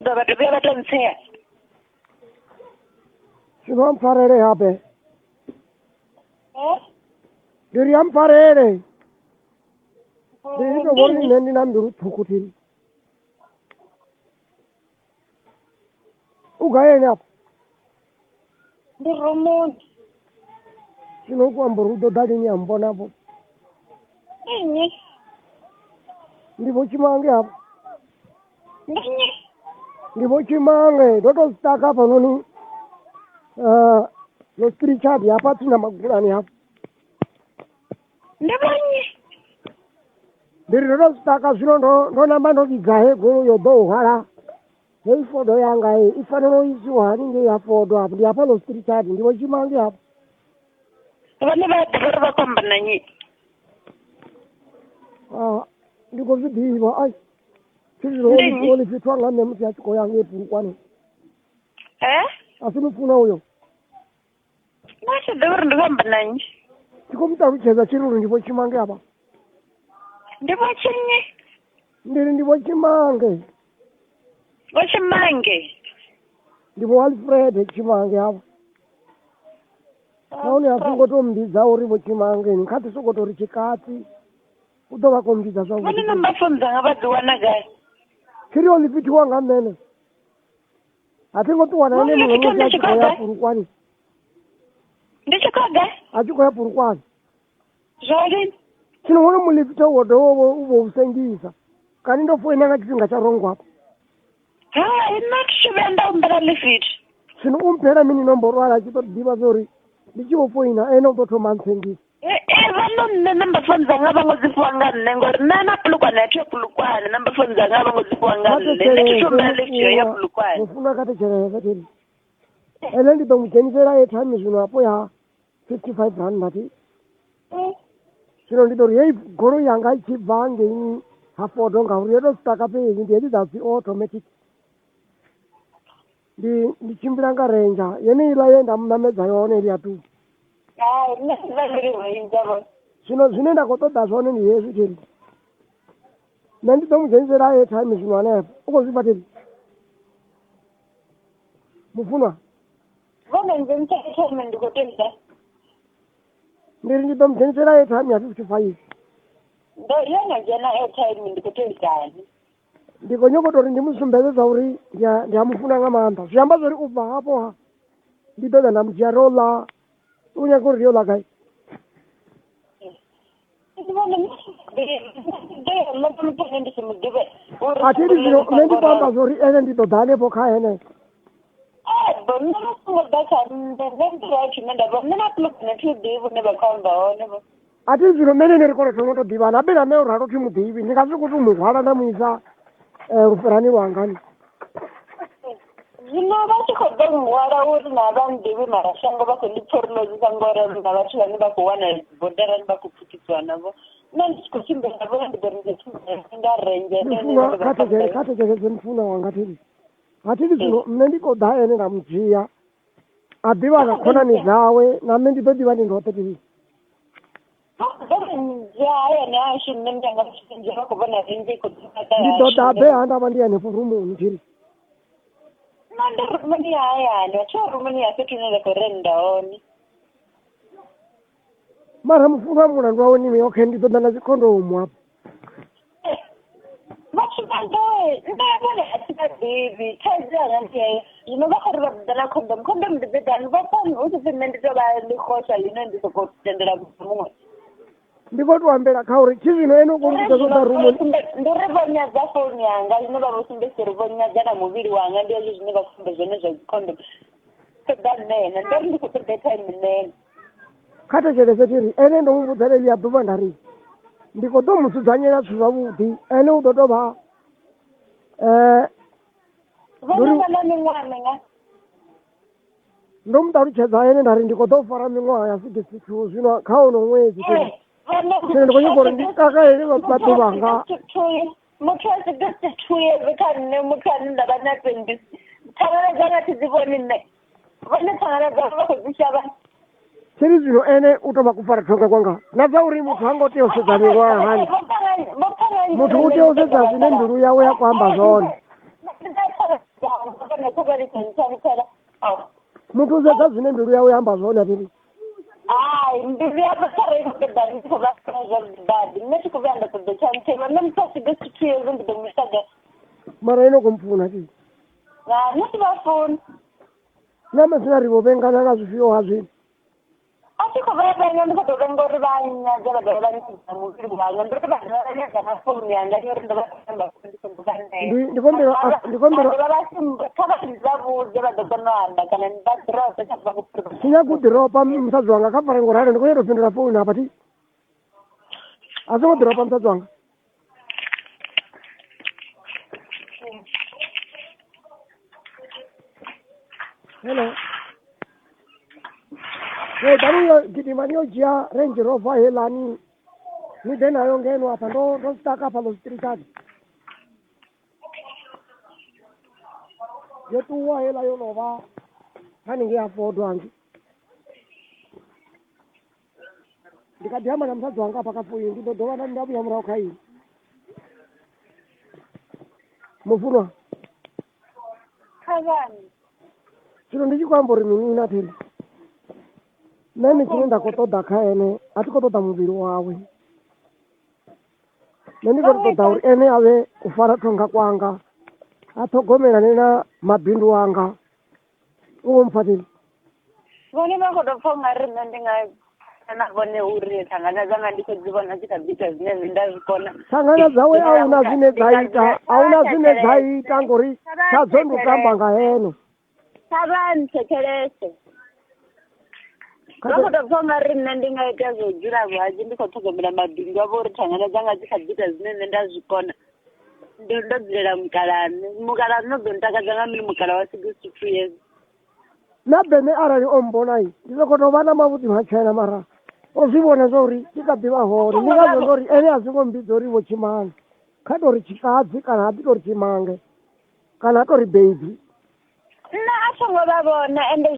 Batho ba batla ntsheya. Sino mfarele hape. Diri amfarele. Diri no boni nendi namduru pukutiri. Ugaye hapo. Ndi Romo. Sino kwa mburudo dali ni ambona hapo. Nini? Ndipo chimange hapo. Nini? Ndipo chimange doto staka hapo noni. Lo spiritual hapa tuna magurani hapo. Ndabanye. Diri doto staka sino ndo namba ndo kigahe guru yodo uhara. Hei fodo yanga ifano isi wani nge ya fodo hapo. Ndi hapa lo spiritual ndipo chimange hapo. Vane va va kombana nyi. Ndiko vidiva ai. Sisi oli fitwa ngane mti achiko yange epurukwane. Asinufuna uyo. Nasi dawar ndikombana nyi. Tiko mtarucheza chiruru ndipo chimange hapa. Ndipo chinyi. Ndiri ndipo chimange. Wachimange. Ndipo Alfred chimange hapa. Naone asingoto mbiza uripo chimange nkati sokoto richikati. Udova kombiza zwa. Vane namba fonza ngabadwana gai. Kiri oli fitwa ngamene. Atingo tu wana ene mwenye achiko ya purukwani. Ndichikoga? Achiko ya purukwani. Jordan. Chino wana mulipita wodo ubo usengisa. Kani ndo fuwe nanga chisinga cha rongo hapo. Ina kishibenda umbera lifit. Chino umpera mini nomboro wala chito diba zori. Ndichibo fuwe ina eno toto mansengisa. Vano namba fonza ngaba ngozifuangane ngori nana pulukwane athe pulukwane namba fonza ngaba ngozifuangane lekishobela lekiyo ya pulukwane. Mufuna kate chere kateri. Ele ndi tomujenisera etime zvino apo ya 55 rand nati. Chino ndidori yei goro yanga ichibva ngeni hafodo ngauri yedo staka pe ndi that's automatic. Ndichimbira ngarenja yene ila yenda munamedza yone iri atu. Zvino zvinoenda kotoda zvone ndi yesu chiri. Nanditomujenisera airtime zvino anapo. Ukozvibatiri. Mufunwa. Vona ngenza airtime ndikotenga. Ndiri nditomujenisera airtime ya 55. Ndo yana jana airtime ndikotenga. Ndikonyokotori ndimusumbezeza uri ndiyamufuna ngamanda. Zviyamba zvori kubva hapo ha. Ndidoda ndamuchiarola. Unyakuri riola kai. Atiri zvino nendi pamba zori ene nditodhane po kaya ene. Atiri zvino mene nerikoro tonotodhivana abena neuraro timudhivi ndingasi kuti umurwara ndamuisa rufurani rwangani. Zvino vachikobva murwara uri navandivi marashango vakondiporinozisa ngora navati vane vakuwana bhodha rani vakupfukidzwa navo nandichikuchimbira vo ndiberingarenjekatejekeze mufuna wanga tiri atiri zvino mne ndikodha ene ndamudziya adhiva akakonani dzawe name nditodiva ndindototiri ndidoda abe handava ndiyane furumuni tiri Nanda rumani haya, wacha rumani yake tunaweza korenda oni. Mara mfunga mwana ndo woni mi okay nditoda na zikondo umwa. Machibandoe, ndabona atika baby, kaza ngiye. Yinova khariba bdala condom ndibedani bapani usifimende toba likhosha yina ndisokotendela kumungu. Ndikoti wambela khauri chizino eno kondiza zoda rumoni. Ndiribonya za phone yanga yinova bosimbe ribonya jana muviri wanga ndiyo zvinova kumbe zvene zva condom. Sedanene ndiri ndikutobeta imene. Kata chere tiri ene ndo mubudele ya duba ndari. Ndikoto musudzanyira zvavudi ene udotoba ndo mutaruchedza ene ndari ndikotofara mingwa ya 62 zvino kauno mwezi tiri. Ndikonyekora ndikaka ene vabatu vanga. Mutwazi gasi 2 years kanne mutwazi ndabana 20. Tangana jana tiziboni ne. Vane tangana jana kuzishaba. Chiri zvino ene utoba kufara tonga kwanga. Nadza uri muthu angoteosedza mingwa hani. Muthu uteosedza zvine nduru yawe yakwamba zvone. ngekhobali ngithani phela muthu usedza zwine mbilu yawe yamba zwone athiri hayi mbilu yabo kharengedani khobadadi nne tshi khou vhuya nda ṱoḓa tshantshela nne muthu a swike 2 years ndi ḓo musaga mara ino komfuna ti nne ti vha funi na masina ri vho vhengana nga zwifhio ha zwino a tshi khou vha vhenga ndi khou tou venga uri vha nyaga vha dovha vha nyidza muvhili wanga ndi uri vha dovha vha nyaga na founu yanga uri ndo vha amba ndi songo vha nea ndi kombela kha vha ndi vhudze vha ḓo kona u amba kana ndi vha ḓirope tsha vha khou sinya ku diropa musadzi wanga kha fare ngoralo ndi khou nyela u fhindula founu hafha ti a songo diropa musadzi wanga hello daniyo gidima niyo dzhia range rover helani ni ḓe nayo ngeno hafha ndo staka hafha ḽo streetani yo ṱuwa hela yo lovha haningei afodwa hangi ndi kha ḓi amba na musadzi wanga hafha kha founu ndi ḓo dovha nda vhuya murahu kha ini mufunwa khavani zwino ndi tshi khou amba uri mini na theli nṋe tshine nda khou ṱoḓa kha ene a thi khou ṱoḓa muvhili wawe nṋe ndi khou ṱoḓa uri ene a vhe u fara thonga kwanga a ṱhogomelane na mabindu anga u khou mphatheli vhone vha khou tou pfha ungari nṋe ndi nga na vhone uri thangana dzanga ndi khou dzi vhona dzi kha ḓita zwine nṋe nda zwi kona thangana dzawe a huna zwine dza ita a huna zwine dza ita ngori sadzo ndi u tamba nga hene kha vha nthetshelese vha khou tou pfha ungari nṋe ndi nga ita zwo dzula vhanzhi ndi khou ṱhogomela mabindu avho uri thangana dzanga dzi kha ḓita zwine nṋe nda zwi kona ndo dzulela mukalani no ḓo ntakadza nga mini mukala wa 62 years na bene arali o mbonai ndi soko tou vha na mavhuḓi matshena mara o zwi vhona zwa uri ndi kha ḓivha hone ndi ngazwo zwa uri ene a songo mbidza uri vho tshimanga kha tou ri tshikadzi kana ha ḓi tou ri tshimange kana a tou ri baby nṋe a songo vha vhona ende